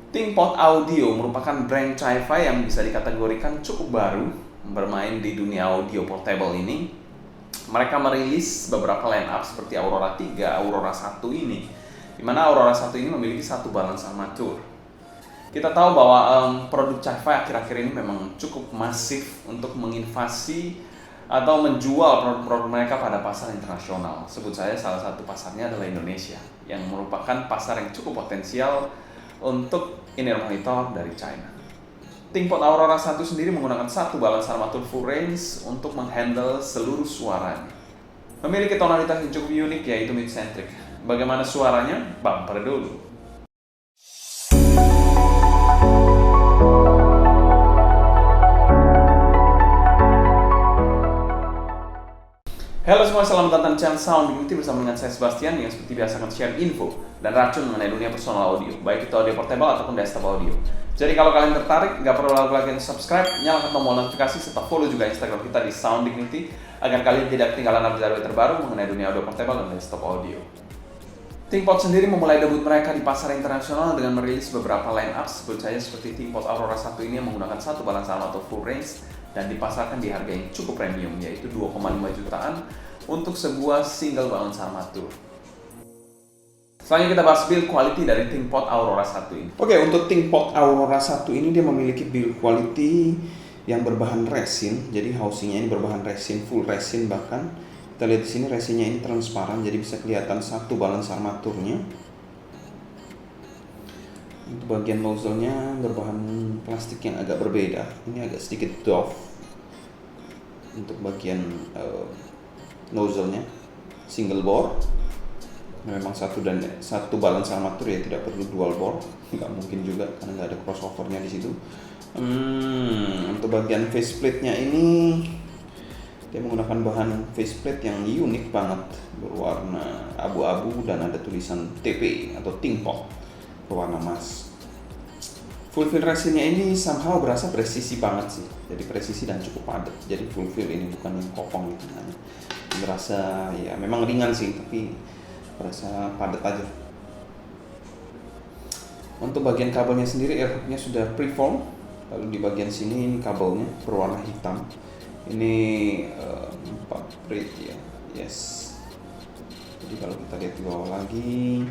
ThinkPod Audio merupakan brand Chi-Fi yang bisa dikategorikan cukup baru bermain di dunia audio portable ini. Mereka merilis beberapa line up seperti Aurora 3, Aurora 1 ini, di mana Aurora 1 ini memiliki satu balance armatur. Kita tahu bahwa produk Chi-Fi akhir-akhir ini memang cukup masif untuk menginvasi atau menjual produk-produk mereka pada pasar internasional. Sebut saja salah satu pasarnya adalah Indonesia, yang merupakan pasar yang cukup potensial untuk in-ear monitor dari China. ThinkPod Aurora 1 sendiri menggunakan satu balance armatur full range untuk menghandle seluruh suaranya. Memiliki tonalitas yang cukup unik, yaitu mid-centric. Bagaimana suaranya? Bumper dulu. Halo semua, selamat datang di channel Sound Dignity bersama dengan saya Sebastian yang seperti biasa akan share info dan racun mengenai dunia personal audio, baik itu audio portable ataupun desktop audio. Jadi kalau kalian tertarik, gak perlu lagi subscribe, nyalakan tombol notifikasi serta follow juga Instagram kita di Sound Dignity agar kalian tidak ketinggalan update terbaru mengenai dunia audio portable dan desktop audio. ThinkPod sendiri memulai debut mereka di pasar internasional dengan merilis beberapa line up, sebut saja seperti ThinkPod Aurora 1 ini yang menggunakan satu balance armatur full range dan dipasarkan di harga yang cukup premium, yaitu 2,5 jutaan untuk sebuah single balance armatur. Selanjutnya kita bahas build quality dari ThinkPod Aurora 1 ini. Oke, untuk ThinkPod Aurora 1 ini dia memiliki build quality yang berbahan resin. Jadi housingnya ini berbahan resin, full resin bahkan. Kita lihat di sini resinnya ini transparan, jadi bisa kelihatan satu balance armaturnya. Untuk bagian nozzle-nya berbahan plastik yang agak berbeda. Ini agak sedikit doff. Untuk bagian nozzle-nya single bore. Memang satu balance armatur ya, tidak perlu dual bore. Nggak mungkin juga karena nggak ada crossover-nya di situ. Untuk bagian faceplate-nya ini dia menggunakan bahan faceplate yang unik banget, berwarna abu-abu dan ada tulisan TP atau ThinkPod berwarna emas. Full fill resinnya ini somehow berasa presisi banget sih, jadi presisi dan cukup padat. Jadi full fill ini bukan yang kopong gitu, berasa ya memang ringan sih, tapi berasa padat aja. Untuk bagian kabelnya sendiri, earhooknya sudah preform. Lalu di bagian sini ini kabelnya berwarna hitam. Ini 4 braid ya, yes. Jadi kalau kita lihat di bawah lagi,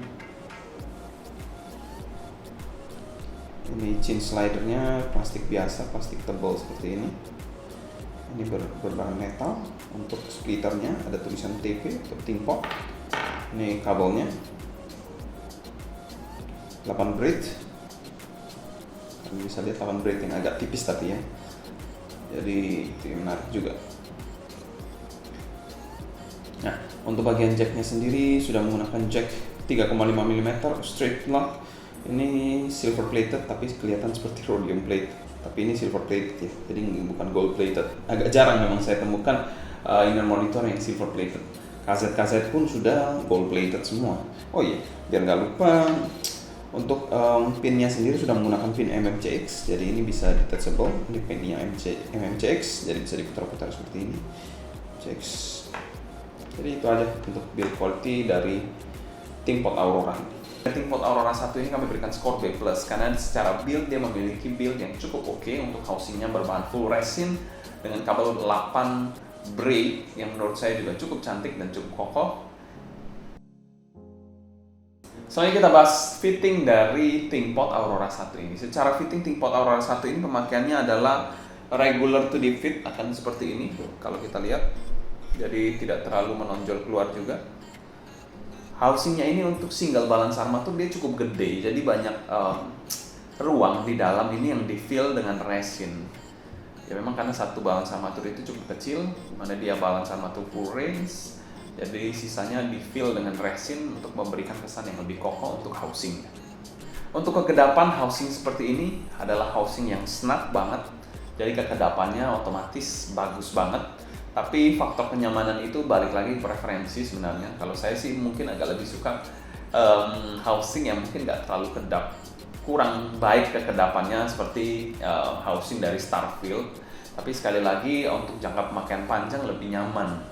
ini chin slidernya plastik biasa, plastik tebal seperti ini. Ini berbahan metal. Untuk splitternya ada tulisan TP atau ThinkPod. Ini kabelnya 8 braid. Kalian bisa lihat 8 braid yang agak tipis tapi ya. Jadi itu menarik juga. Nah, untuk bagian jacknya sendiri sudah menggunakan jack 3,5 mm straight lock. Ini silver plated tapi kelihatan seperti rhodium plate. Tapi ini silver plated ya, jadi bukan gold plated. Agak jarang memang saya temukan in-ear monitor yang silver plated. Kaset-kaset pun sudah gold plated semua. Oh iya, biar nggak lupa, untuk pinnya sendiri sudah menggunakan pin MMCX, jadi ini bisa detachable. Ini pinnya MMCX, jadi bisa diputar-putar seperti ini. MMCX. Jadi itu aja untuk build quality dari ThinkPod Aurora. ThinkPod Aurora 1 ini kami berikan skor B+, karena secara build dia memiliki build yang cukup oke. Untuk housingnya berbahan full resin dengan kabel 8 braid yang menurut saya juga cukup cantik dan cukup kokoh. Selanjutnya kita bahas fitting dari ThinkPod Aurora 1 ini. Secara fitting ThinkPod Aurora 1 ini pemakaiannya adalah regular to deep fit, akan seperti ini kalau kita lihat. Jadi tidak terlalu menonjol keluar juga. Housingnya ini untuk single balance armatur dia cukup gede, jadi banyak ruang di dalam ini yang di fill dengan resin. Ya memang karena satu balance armatur itu cukup kecil, dimana dia balance armatur full range. Jadi sisanya di fill dengan resin untuk memberikan kesan yang lebih kokoh untuk housing. Untuk kekedapan housing seperti ini adalah housing yang snug banget. Jadi kekedapannya otomatis bagus banget. Tapi faktor kenyamanan itu balik lagi preferensi sebenarnya. Kalau saya sih mungkin agak lebih suka housing yang mungkin nggak terlalu kedap. Kurang baik kekedapannya seperti housing dari Starfield. Tapi sekali lagi untuk jangka pemakaian panjang lebih nyaman.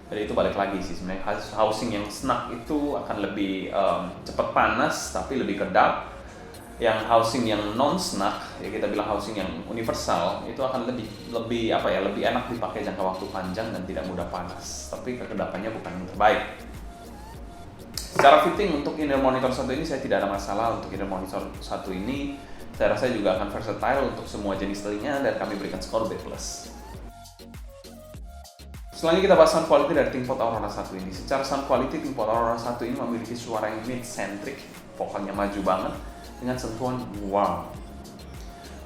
Jadi itu balik lagi sih, sebenarnya housing yang snug itu akan lebih cepat panas tapi lebih kedap. yang housing yang non snug, ya kita bilang housing yang universal, itu akan lebih apa ya, lebih enak dipakai jangka waktu panjang dan tidak mudah panas. Tapi kekedapannya bukan yang terbaik. Secara fitting untuk inner monitor satu ini saya tidak ada masalah. Untuk inner monitor satu ini saya rasa juga akan versatile untuk semua jenis telinga dan kami berikan skor B+. Selanjutnya kita bahas sound quality dari ThinkPod Aurora 1 ini. Secara sound quality, ThinkPod Aurora 1 ini memiliki suara yang mid-centric, vokalnya maju banget dengan sentuhan wow.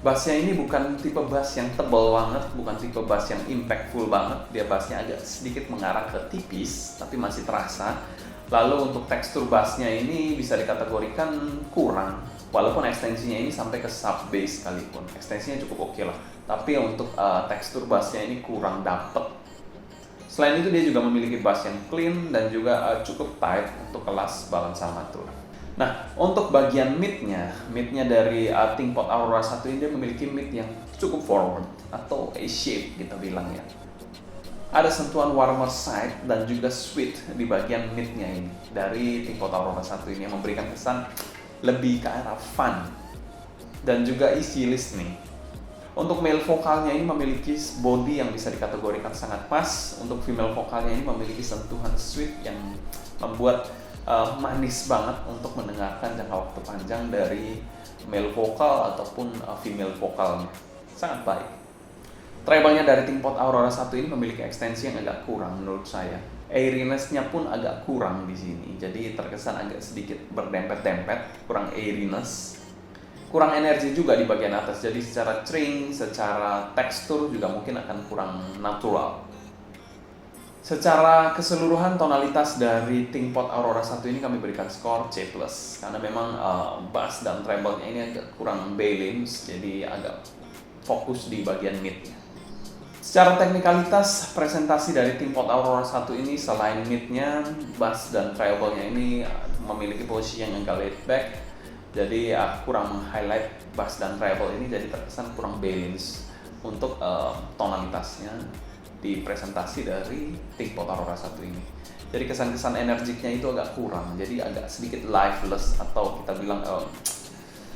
Bassnya ini bukan tipe bass yang tebal banget, bukan tipe bass yang impactful banget. Dia bassnya agak sedikit mengarah ke tipis, tapi masih terasa. Lalu untuk tekstur bassnya ini bisa dikategorikan kurang, walaupun ekstensinya ini sampai ke sub bass sekalipun. Ekstensinya cukup oke lah, tapi untuk tekstur bassnya ini kurang dapet. Selain itu dia juga memiliki bass yang clean dan juga cukup tight untuk kelas balance armatur. Nah, untuk bagian mid-nya dari ThinkPod Aurora 1 ini dia memiliki mid yang cukup forward atau A-shape kita bilang ya. Ada sentuhan warmer side dan juga sweet di bagian mid-nya ini dari ThinkPod Aurora 1 ini yang memberikan kesan lebih ke arah fun dan juga easy listening. Untuk male vokalnya ini memiliki body yang bisa dikategorikan sangat pas. Untuk female vokalnya ini memiliki sentuhan sweet yang membuat manis banget untuk mendengarkan jangka waktu panjang dari male vokal ataupun female vokalnya. Sangat baik. Treble-nya dari ThinkPod Aurora 1 ini memiliki ekstensi yang agak kurang menurut saya. Airiness-nya pun agak kurang di sini. Jadi terkesan agak sedikit berdempet-dempet, kurang airiness. Kurang energi juga di bagian atas. Jadi secara string, secara tekstur juga mungkin akan kurang natural. Secara keseluruhan tonalitas dari ThinkPod Aurora 1 ini kami berikan skor C+. Karena memang bass dan treble-nya ini agak kurang balance, jadi agak fokus di bagian mid-nya. Secara teknikalitas, presentasi dari ThinkPod Aurora 1 ini selain mid-nya, bass dan treble-nya ini memiliki posisi yang agak laid back. Jadi kurang meng-highlight bass dan treble ini, jadi terkesan kurang balance untuk tonalitasnya di presentasi dari ThinkPod Aurora 1 ini. Jadi kesan-kesan energiknya itu agak kurang, jadi agak sedikit lifeless atau kita bilang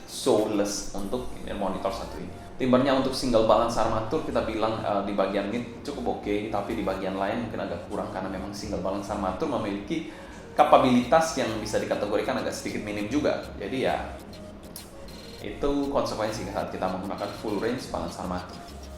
soulless untuk monitor satu ini. Timbernya untuk single balance armatur kita bilang di bagian mid cukup oke, tapi di bagian lain mungkin agak kurang karena memang single balance armatur memiliki kapabilitas yang bisa dikategorikan agak sedikit minim juga. Jadi ya itu konsekuensi saat kita menggunakan full range balance armatur.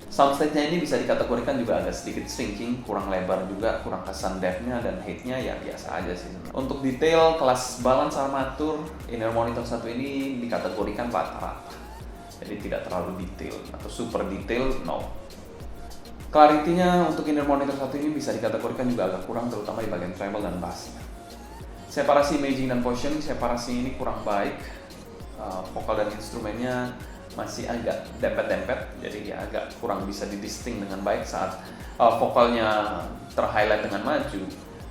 Soundstage-nya ini bisa dikategorikan juga agak sedikit sinking, kurang lebar juga, kurang kesan depth-nya dan height-nya ya biasa aja sih. Untuk detail kelas balance armatur, inner monitor satu ini dikategorikan rata-rata. Jadi tidak terlalu detail atau super detail, no. Clarity-nya untuk inner monitor satu ini bisa dikategorikan juga agak kurang, terutama di bagian treble dan bass. Separasi imaging dan positioning, separasi ini kurang baik. Vokal dan instrumennya masih agak dempet-dempet, jadi ya agak kurang bisa didisting dengan baik saat vokalnya terhighlight dengan maju.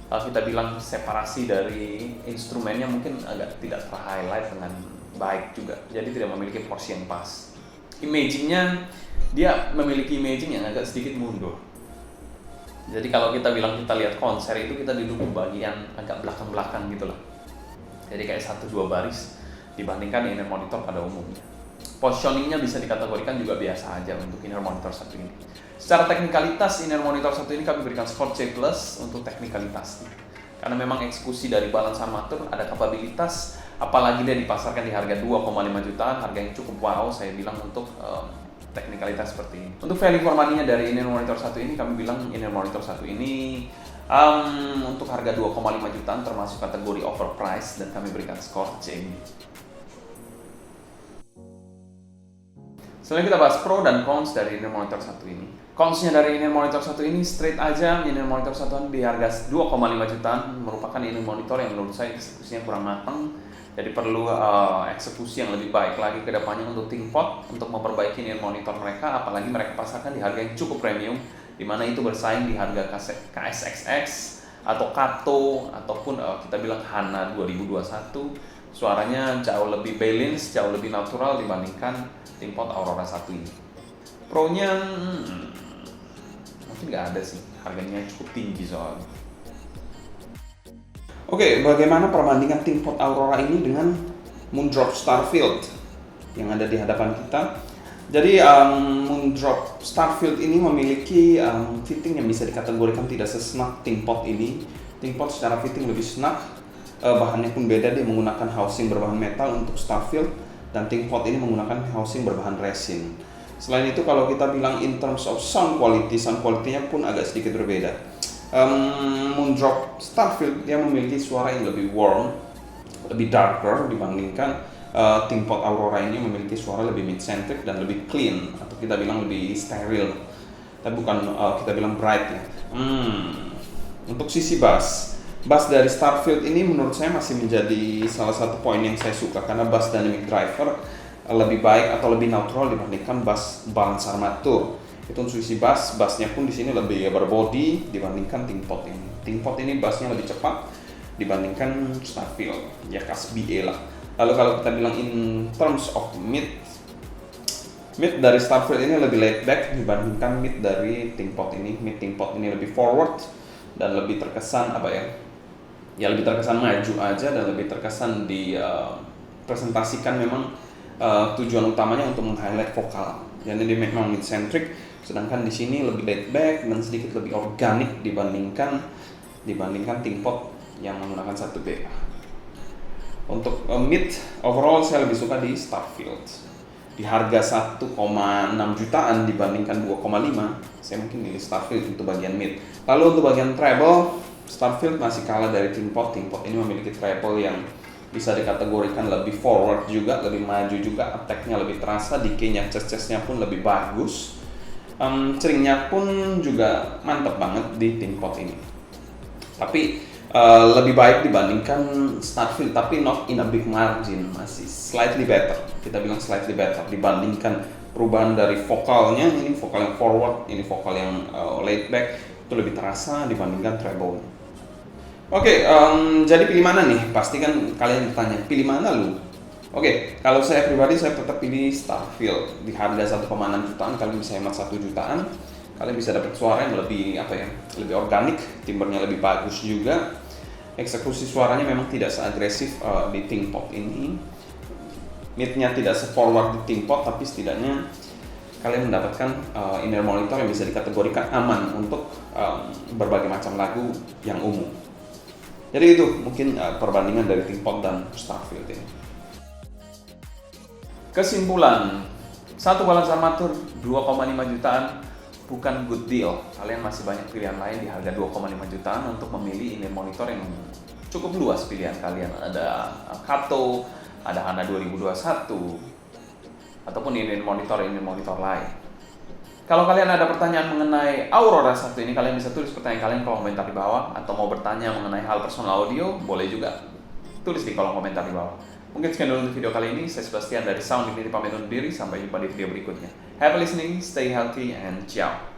Kita bilang separasi dari instrumennya mungkin agak tidak terhighlight dengan baik juga, jadi tidak memiliki porsi yang pas. Imagingnya, dia memiliki imaging yang agak sedikit mundur. Jadi kalau kita bilang kita lihat konser itu kita duduk di bagian agak belakang-belakang gitu lah. Jadi kayak 1-2 baris dibandingkan inner monitor pada umumnya. Positioningnya bisa dikategorikan juga biasa aja untuk inner monitor satu ini. Secara teknikalitas inner monitor satu ini kami berikan skor C+ untuk teknikalitasnya. Karena memang eksekusi dari balance armatur ada kapabilitas, apalagi dia dipasarkan di harga 2,5 jutaan, harga yang cukup wow saya bilang untuk teknikalitas seperti ini. Untuk value for money-nya dari inner monitor satu ini kami bilang inner monitor satu ini untuk harga 2,5 jutaan termasuk kategori overpriced dan kami berikan skor C. Selanjutnya kita bahas pro dan cons dari inner monitor satu ini. Cons-nya dari inner monitor satu ini straight aja, inner monitor satuan di harga 2,5 jutaan merupakan inner monitor yang menurut saya eksekusinya kurang matang. Jadi perlu eksekusi yang lebih baik lagi ke depannya untuk ThinkPod untuk memperbaiki inner monitor mereka, apalagi mereka pasarkan di harga yang cukup premium, di mana itu bersaing di harga KSXX atau Kato ataupun kita bilang Hana 2021. Suaranya jauh lebih balance, jauh lebih natural dibandingkan ThinkPod Aurora 1 ini. Pro-nya mungkin nggak ada sih, harganya cukup tinggi soalnya. Oke, bagaimana perbandingan ThinkPod Aurora ini dengan Moondrop Starfield? yang ada di hadapan kita. Jadi Moondrop Starfield ini memiliki fitting yang bisa dikategorikan tidak sesnug ThinkPod ini. ThinkPod secara fitting lebih snug, bahannya pun beda, dia menggunakan housing berbahan metal untuk Starfield, dan ThinkPod ini menggunakan housing berbahan resin. Selain itu kalau kita bilang in terms of sound quality-nya pun agak sedikit berbeda. Moondrop Starfield dia memiliki suara yang lebih warm, lebih darker dibandingkan ThinkPod Aurora ini memiliki suara lebih mid-centric dan lebih clean, atau kita bilang lebih steril. Tapi bukan kita bilang bright ya. Untuk sisi bass dari Starfield ini menurut saya masih menjadi salah satu poin yang saya suka, karena bass dynamic driver lebih baik atau lebih neutral dibandingkan bass Balance Armature. Itu untuk sisi bassnya pun di sini lebih berbody dibandingkan ThinkPod ini. ThinkPod ini bassnya lebih cepat dibandingkan Starfield, ya khas BA lah. Lalu kalau kita bilang in terms of mid dari Starfield ini lebih laid back dibandingkan mid dari ThinkPod ini. Mid ThinkPod ini lebih forward dan lebih terkesan ya lebih terkesan maju aja, dan lebih terkesan di presentasikan memang tujuan utamanya untuk meng-highlight vokal. Jadi dia memang mid-centric, sedangkan di sini lebih laid back dan sedikit lebih organik dibandingkan ThinkPod yang menggunakan 1B. Untuk mid overall saya lebih suka di Starfield. Di harga 1,6 jutaan dibandingkan 2,5, saya mungkin milih Starfield untuk bagian mid. Lalu untuk bagian treble, Starfield masih kalah dari ThinkPod. ThinkPod ini memiliki treble yang bisa dikategorikan lebih forward juga, lebih maju juga, attack-nya lebih terasa, decay-nya, chest-nya pun lebih bagus. Ceringnya pun juga mantep banget di ThinkPod ini. Tapi lebih baik dibandingkan Starfield, tapi not in a big margin, masih slightly better. Kita bilang slightly better dibandingkan perubahan dari vokalnya, ini vokal yang forward, ini vokal yang laid back, itu lebih terasa dibandingkan treble. Oke, jadi pilih mana nih? Pasti kan kalian bertanya, pilih mana lu? Oke, kalau saya pribadi saya tetap pilih Starfield. Di harga 1,6 jutaan kalian bisa hemat 1 jutaan. Kalian bisa dapat suara yang lebih lebih organik, timbernya lebih bagus juga. Eksekusi suaranya memang tidak seagresif di ThinkPod ini. Mid-nya tidak se-forward di ThinkPod, tapi setidaknya kalian mendapatkan inner monitor yang bisa dikategorikan aman untuk berbagai macam lagu yang umum. Jadi itu mungkin perbandingan dari ThinkPod dan Starfield ini. Kesimpulan, satu Balance Armature 2,5 jutaan bukan good deal. Kalian masih banyak pilihan lain di harga 2,5 jutaan untuk memilih in-ear monitor yang cukup luas pilihan kalian. Ada Kato, ada Hana 2021, ataupun in-ear monitor lain. Kalau kalian ada pertanyaan mengenai Aurora 1 ini, kalian bisa tulis pertanyaan kalian di kolom komentar di bawah, atau mau bertanya mengenai hal personal audio, boleh juga tulis di kolom komentar di bawah. Mungkin sekian dulu untuk video kali ini. Saya Sebastian dari Sound Infinity pamit undur diri, sampai jumpa di video berikutnya. Happy listening, stay healthy, and ciao.